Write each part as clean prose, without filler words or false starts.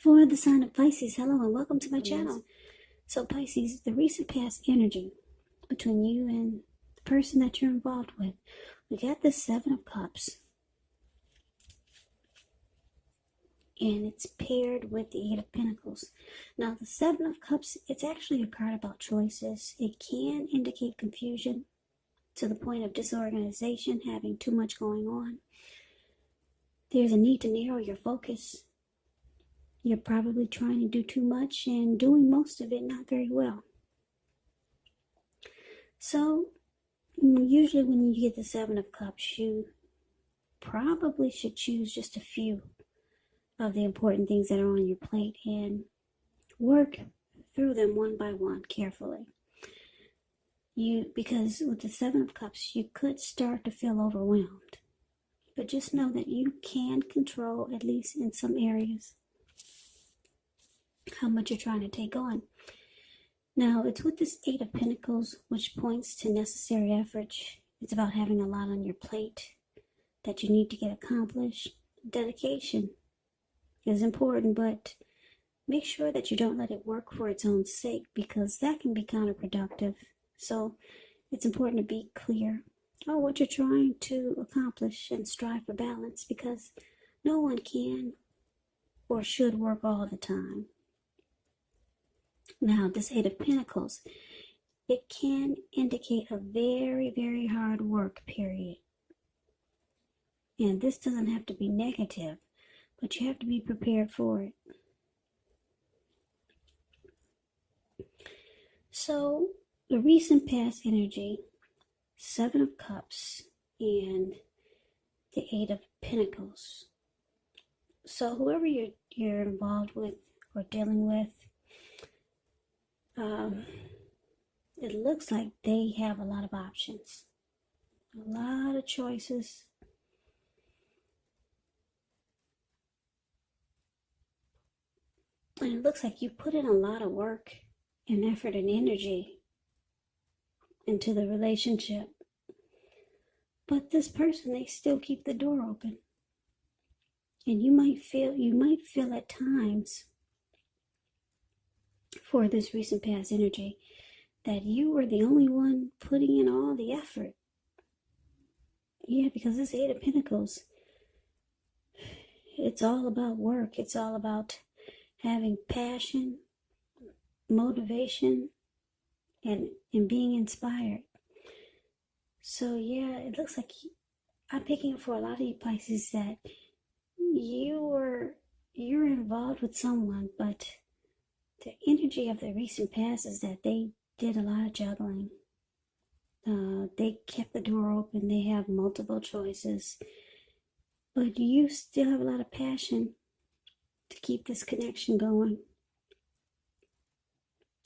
For the sign of Pisces, hello and welcome to my channel. So Pisces, the recent past energy between you and the person that you're involved with. We got the Seven of Cups. And it's paired with the Eight of Pentacles. Now the Seven of Cups, it's actually a card about choices. It can indicate confusion to the point of disorganization, having too much going on. There's a need to narrow your focus. You're probably trying to do too much and doing most of it not very well. So, usually when you get the Seven of Cups, you probably should choose just a few of the important things that are on your plate and work through them one by one carefully. Because with the Seven of Cups, you could start to feel overwhelmed. But just know that you can control, at least in some areas, how much you're trying to take on. Now, it's with this Eight of Pentacles, which points to necessary effort. It's about having a lot on your plate that you need to get accomplished. Dedication is important, but make sure that you don't let it work for its own sake, because that can be counterproductive. So it's important to be clear on what you're trying to accomplish and strive for balance, because no one can or should work all the time. Now, this Eight of Pentacles, it can indicate a very, very hard work period. And this doesn't have to be negative, but you have to be prepared for it. So, the recent past energy, Seven of Cups, and the Eight of Pentacles. So, whoever you're involved with or dealing with, it looks like they have a lot of options, a lot of choices. And it looks like you put in a lot of work and effort and energy into the relationship. But this person, they still keep the door open. And you might feel at times for this recent past energy that you were the only one putting in all the effort. Yeah, because this Eight of Pentacles, it's all about work. It's all about having passion, motivation, and being inspired. So yeah, it looks like I'm picking up for a lot of you Pisces that you're involved with someone, but the energy of the recent past is that they did a lot of juggling. They kept the door open. They have multiple choices, but you still have a lot of passion to keep this connection going.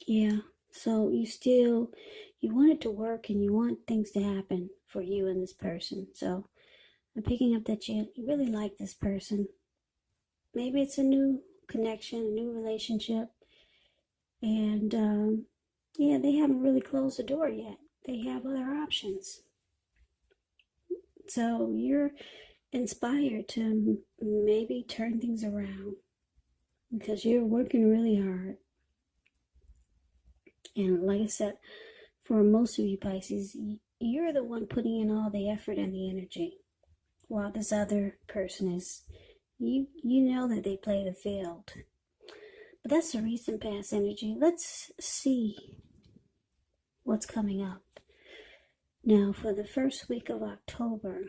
Yeah, so you want it to work and you want things to happen for you and this person. So I'm picking up that you really like this person. Maybe it's a new connection, a new relationship. And yeah, they haven't really closed the door yet. They have other options. So you're inspired to maybe turn things around because you're working really hard. And like I said, for most of you Pisces, you're the one putting in all the effort and the energy, while this other person is, you know that they play the field. But that's the recent past energy. Let's see what's coming up. Now, for the first week of October,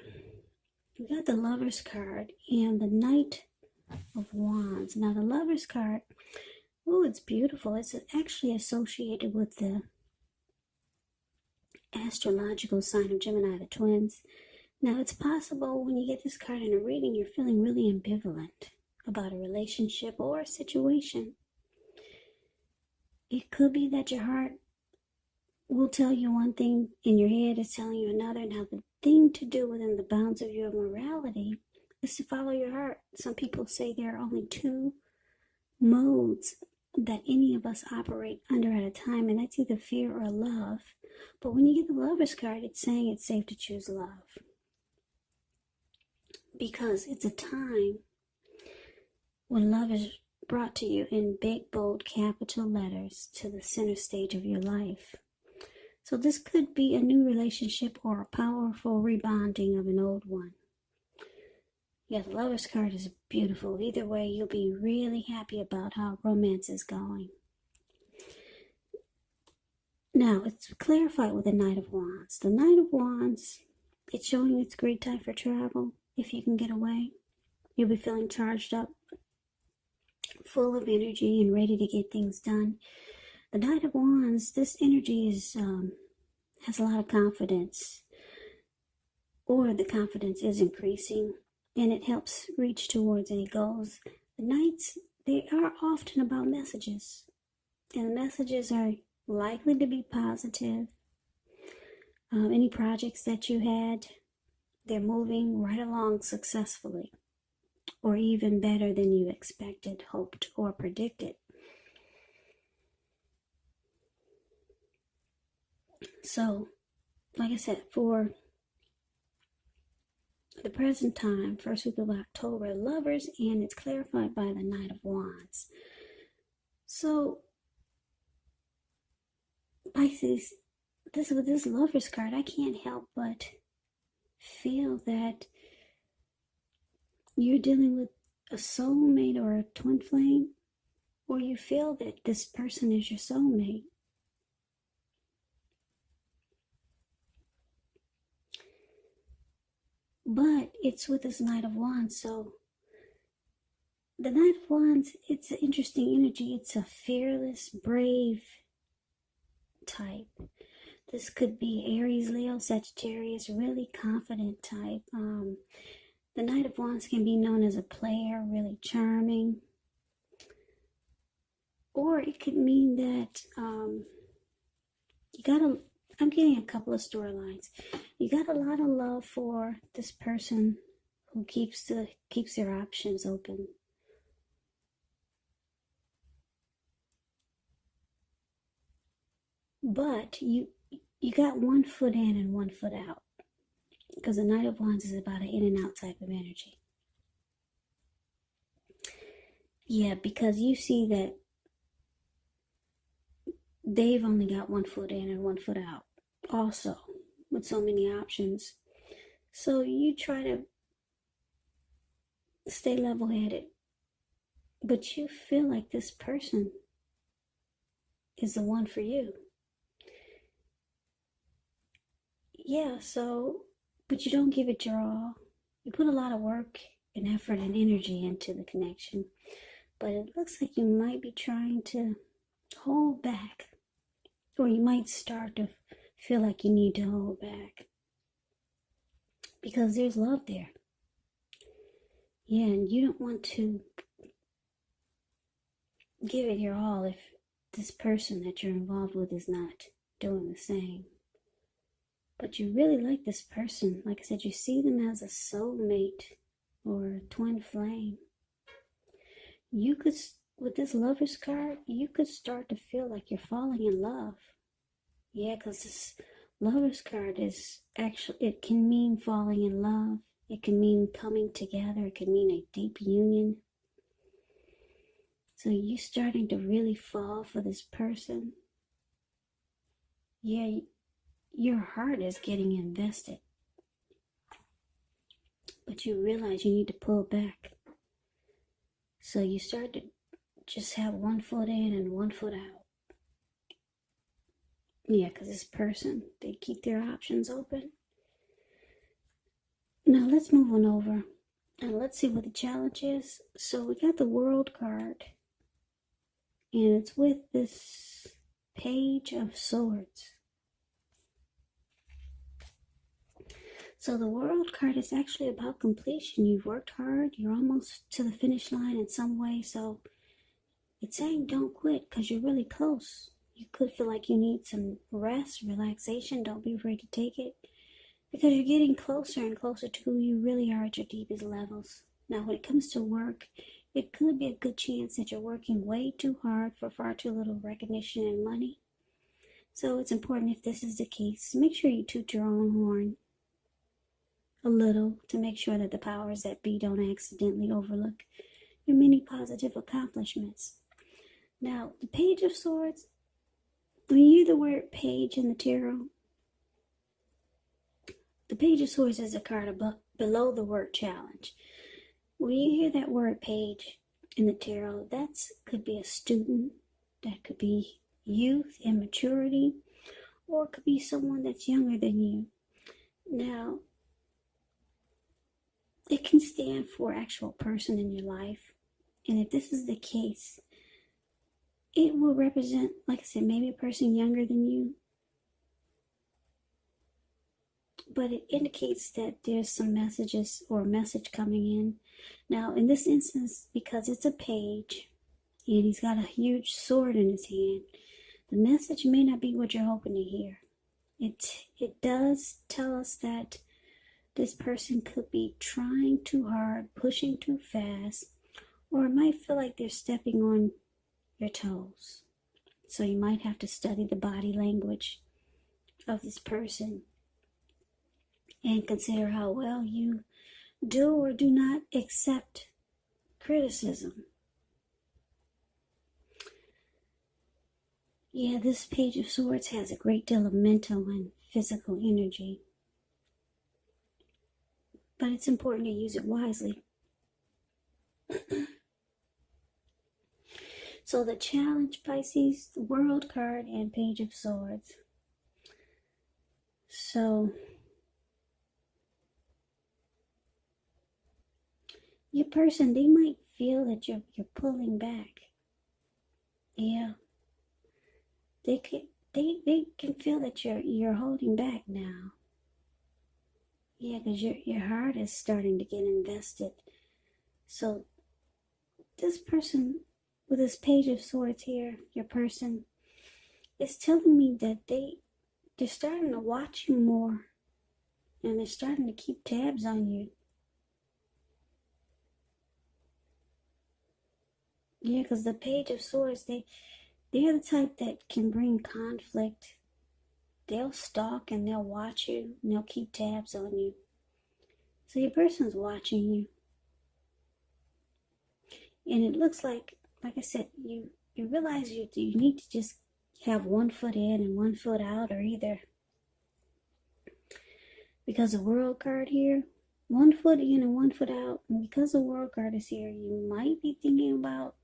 we got the Lover's card and the Knight of Wands. Now, the Lover's card, oh, it's beautiful. It's actually associated with the astrological sign of Gemini, the twins. Now, it's possible when you get this card in a reading, you're feeling really ambivalent about a relationship or a situation. It could be that your heart will tell you one thing and your head is telling you another. Now, the thing to do within the bounds of your morality is to follow your heart. Some people say there are only two modes that any of us operate under at a time, and that's either fear or love. But when you get the Lover's card, it's saying it's safe to choose love, because it's a time when love is brought to you in big, bold, capital letters to the center stage of your life. So this could be a new relationship or a powerful rebonding of an old one. Yeah, the Lover's card is beautiful. Either way, you'll be really happy about how romance is going. Now, it's clarified with the Knight of Wands. The Knight of Wands, it's showing it's a great time for travel. If you can get away, you'll be feeling charged up, full of energy and ready to get things done. The Knight of Wands, this energy has a lot of confidence, or the confidence is increasing, and it helps reach towards any goals. The Knights, they are often about messages, and the messages are likely to be positive. Any projects that you had, they're moving right along successfully, or even better than you expected, hoped, or predicted. So, like I said, for the present time, first week of October, Lovers, and it's clarified by the Knight of Wands. So, Pisces, with this Lovers card, I can't help but feel that you're dealing with a soulmate or a twin flame, or you feel that this person is your soulmate. But it's with this Knight of Wands, so the Knight of Wands, it's an interesting energy. It's a fearless, brave type. This could be Aries, Leo, Sagittarius, really confident type. The Knight of Wands can be known as a player, really charming. Or it could mean that I'm getting a couple of storylines. You got a lot of love for this person who keeps their options open. But you got one foot in and one foot out, because the Knight of Wands is about an in and out type of energy. Yeah, because you see that they've only got one foot in and one foot out also, with so many options. So you try to stay level-headed, but you feel like this person is the one for you. Yeah, so, but you don't give it your all. You put a lot of work and effort and energy into the connection, but it looks like you might be trying to hold back, or you might start to feel like you need to hold back, because there's love there. Yeah, and you don't want to give it your all if this person that you're involved with is not doing the same. But you really like this person. Like I said, you see them as a soulmate or a twin flame. You could, with this Lover's card, you could start to feel like you're falling in love. Yeah, because this Lover's card is actually, it can mean falling in love. It can mean coming together. It can mean a deep union. So you're starting to really fall for this person. Yeah, your heart is getting invested, but you realize you need to pull back. So you start to just have one foot in and one foot out. Yeah, because this person, they keep their options open. Now let's move on over and let's see what the challenge is. So we got the World card, and it's with this Page of Swords. So the World card is actually about completion. You've worked hard. You're almost to the finish line in some way. So it's saying don't quit, because you're really close. You could feel like you need some rest, relaxation. Don't be afraid to take it, because you're getting closer and closer to who you really are at your deepest levels. Now, when it comes to work, it could be a good chance that you're working way too hard for far too little recognition and money. So it's important, if this is the case, make sure you toot your own horn a little to make sure that the powers that be don't accidentally overlook your many positive accomplishments. Now, the Page of Swords, when you hear the word page in the tarot, the Page of Swords is a card above, below the word challenge. When you hear that word page in the tarot, that could be a student, that could be youth, immaturity, or it could be someone that's younger than you. Now, it can stand for actual person in your life. And if this is the case, it will represent, like I said, maybe a person younger than you. But it indicates that there's some messages or a message coming in. Now, in this instance, because it's a page and he's got a huge sword in his hand, the message may not be what you're hoping to hear. It does tell us that this person could be trying too hard, pushing too fast, or it might feel like they're stepping on your toes. So you might have to study the body language of this person and consider how well you do or do not accept criticism. Yeah, this Page of Swords has a great deal of mental and physical energy, but it's important to use it wisely. So the challenge, Pisces, the World card, and Page of Swords. So your person, they might feel that you're pulling back. Yeah. They can feel that you're holding back now. Yeah, because your heart is starting to get invested. So this person with this Page of Swords here, your person, is telling me that they're starting to watch you more, and they're starting to keep tabs on you. Yeah, because the Page of Swords, they're the type that can bring conflict. They'll stalk and they'll watch you and they'll keep tabs on you. So your person's watching you. And it looks like I said, you realize you need to just have 1 foot in and 1 foot out, or either, because the World card here, 1 foot in and 1 foot out, and because the World card is here, you might be thinking about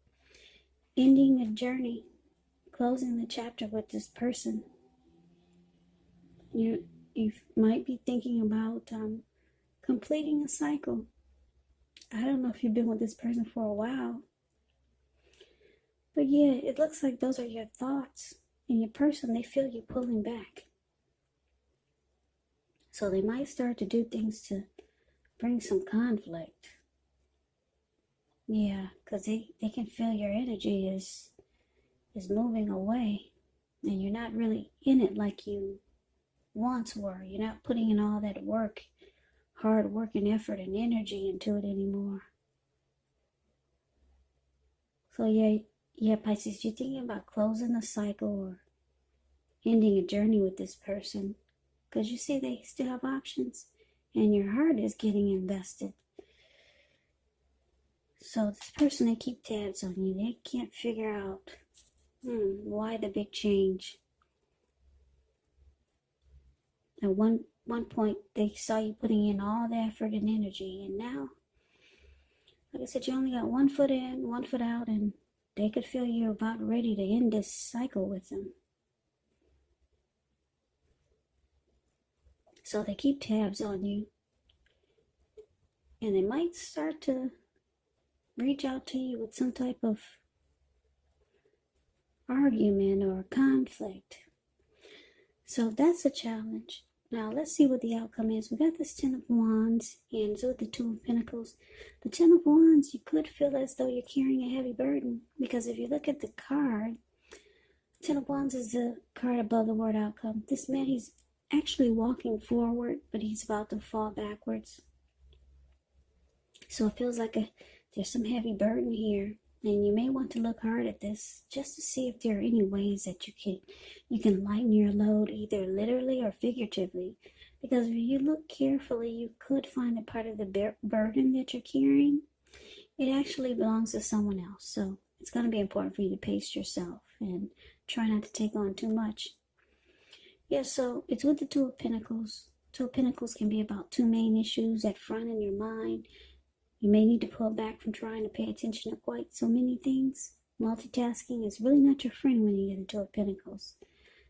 ending a journey, closing the chapter with this person. You might be thinking about completing a cycle. I don't know if you've been with this person for a while, but yeah, it looks like those are your thoughts. And your person, they feel you pulling back. So they might start to do things to bring some conflict. Yeah, because they can feel your energy is moving away. And you're not really in it like you once were. You're not putting in all that work, hard work and effort and energy into it anymore. So yeah, Pisces, you're thinking about closing a cycle or ending a journey with this person, because you see they still have options and your heart is getting invested. So this person, they keep tabs on you. They can't figure out why the big change. At one point, they saw you putting in all the effort and energy, and now, like I said, you only got 1 foot in, 1 foot out, and they could feel you're about ready to end this cycle with them. So they keep tabs on you, and they might start to reach out to you with some type of argument or conflict. So that's a challenge. Now let's see what the outcome is. We got this 10 of Wands and with the 2 of Pentacles. The 10 of Wands, you could feel as though you're carrying a heavy burden, because if you look at the card, 10 of Wands is the card above the word outcome. This man, he's actually walking forward, but he's about to fall backwards. So it feels like there's some heavy burden here, and you may want to look hard at this just to see if there are any ways that you can lighten your load, either literally or figuratively. Because if you look carefully, you could find a part of the burden that you're carrying it actually belongs to someone else. So it's going to be important for you to pace yourself and try not to take on too much. Yeah, so it's with the Two of Pentacles. Two of Pentacles can be about two main issues at front in your mind. You may need to pull back from trying to pay attention to quite so many things. Multitasking is really not your friend when you get into Two of Pentacles.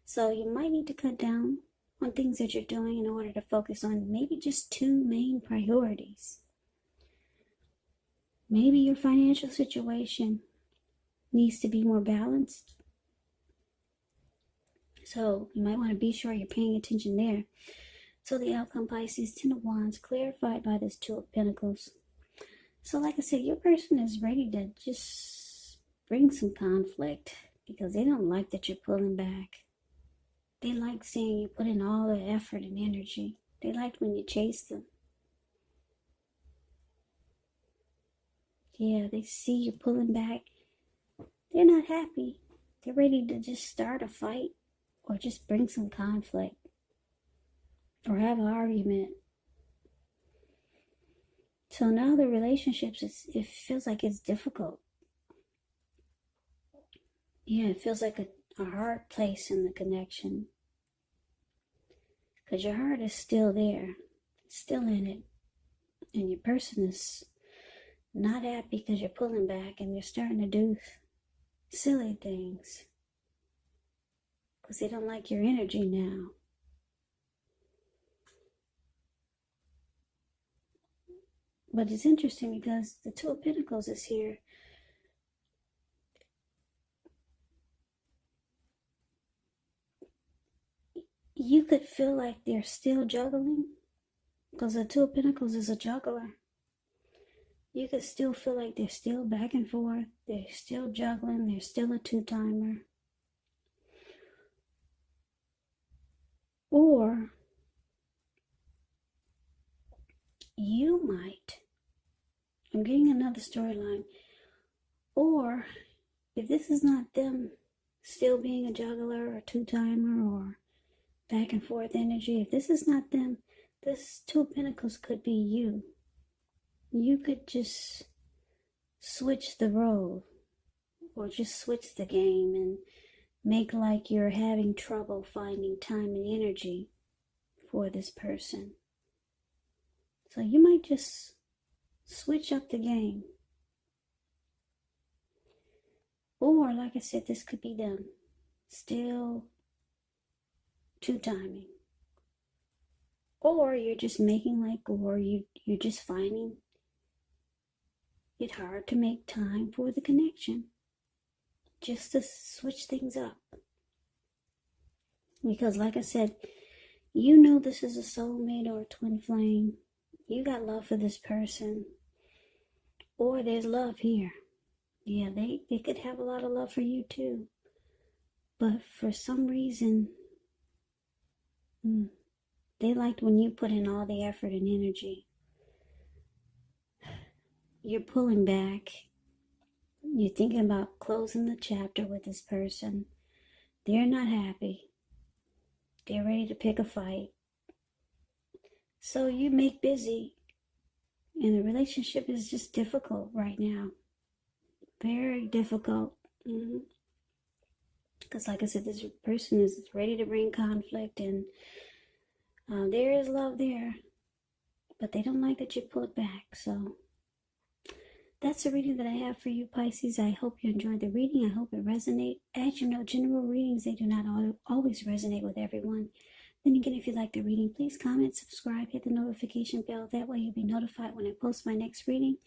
So you might need to cut down on things that you're doing in order to focus on maybe just two main priorities. Maybe your financial situation needs to be more balanced. So you might want to be sure you're paying attention there. So the outcome, Pisces, Ten of Wands, clarified by this Two of Pentacles. So like I said, your person is ready to just bring some conflict because they don't like that you're pulling back. They like seeing you put in all the effort and energy. They like when you chase them. Yeah, they see you pulling back. They're not happy. They're ready to just start a fight or just bring some conflict or have an argument. So now the relationships, it feels like it's difficult. Yeah, it feels like a hard place in the connection. Because your heart is still there. It's still in it. And your person is not happy because you're pulling back and you're starting to do silly things. Because they don't like your energy now. But it's interesting because the Two of Pentacles is here. You could feel like they're still juggling. Because the Two of Pentacles is a juggler. You could still feel like they're still back and forth. They're still juggling. They're still a two-timer. Or you might, I'm getting another storyline, or if this is not them still being a juggler or two-timer or back and forth energy, if this is not them, this Two of Pentacles could be you. You could just switch the role or just switch the game and make like you're having trouble finding time and energy for this person. So you might just switch up the game. Or, like I said, this could be them still two-timing. Or you're just making like, or you're just finding it hard to make time for the connection. Just to switch things up. Because like I said, you know this is a soulmate or a twin flame. You got love for this person. Or there's love here. Yeah, they could have a lot of love for you too. But for some reason, they liked when you put in all the effort and energy. You're pulling back. You're thinking about closing the chapter with this person. They're not happy. They're ready to pick a fight. So you make busy. And the relationship is just difficult right now. Very difficult. Because like I said, this person is ready to bring conflict. And there is love there. But they don't like that you pulled back. So that's the reading that I have for you, Pisces. I hope you enjoyed the reading. I hope it resonates. As you know, general readings, they do not always resonate with everyone. Then again, if you like the reading, please comment, subscribe, hit the notification bell. That way you'll be notified when I post my next reading.